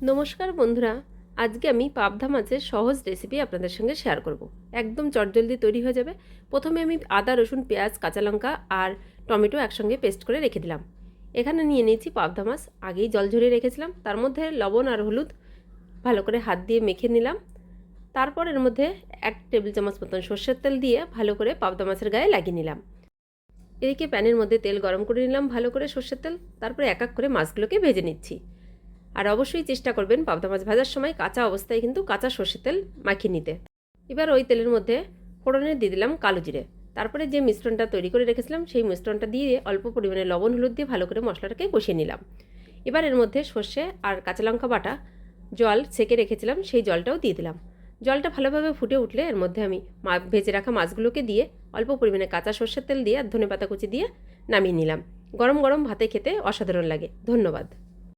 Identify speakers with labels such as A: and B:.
A: নমস্কার বন্ধুরা, আজকে আমি পাবদা মাছের সহজ রেসিপি আপনাদের সঙ্গে শেয়ার করব। একদম চটজলদি তৈরি হয়ে যাবে। প্রথমে আমি আদা, রসুন, পেঁয়াজ, কাঁচা লঙ্কা আর টমেটো একসঙ্গে পেস্ট করে রেখে দিলাম। এখানে নিয়ে নিয়েছি পাবদা মাছ, আগেই জল ঝরিয়ে রেখেছিলাম। তার মধ্যে লবণ আর হলুদ ভালো করে হাত দিয়ে মেখে নিলাম। তারপর এর মধ্যে 1 টেবিল চামচ মতন সর্ষের তেল দিয়ে ভালো করে পাবদা মাছের গায়ে লাগিয়ে নিলাম। এদিকে প্যানের মধ্যে তেল গরম করে নিলাম ভালো করে, সর্ষের তেল। তারপরে এক এক করে মাছগুলোকে ভেজে নিচ্ছি। আর অবশ্যই চেষ্টা করবেন পাবদা মাছ ভাজার সময় কাঁচা অবস্থায় কিন্তু কাঁচা সর্ষের তেল মাখিয়ে নিতে। এবার ওই তেলের মধ্যে ফোড়নে দিয়ে দিলাম কালো জিরে। তারপরে যে মিশ্রণটা তৈরি করে রেখেছিলাম সেই মিশ্রণটা দিয়ে অল্প পরিমাণে লবণ হলুদ দিয়ে ভালো করে মশলাটাকে কষিয়ে নিলাম। এবার এর মধ্যে সর্ষে আর কাঁচা লঙ্কা বাটা জল সেকে রেখেছিলাম, সেই জলটাও দিয়ে দিলাম। জলটা ভালোভাবে ফুটে উঠলে এর মধ্যে আমি ভেজে রাখা মাছগুলোকে দিয়ে অল্প পরিমাণে কাঁচা সর্ষের তেল দিয়ে আর ধনেপাতা কুচি দিয়ে নামিয়ে নিলাম। গরম গরম ভাতে খেতে অসাধারণ লাগে। ধন্যবাদ।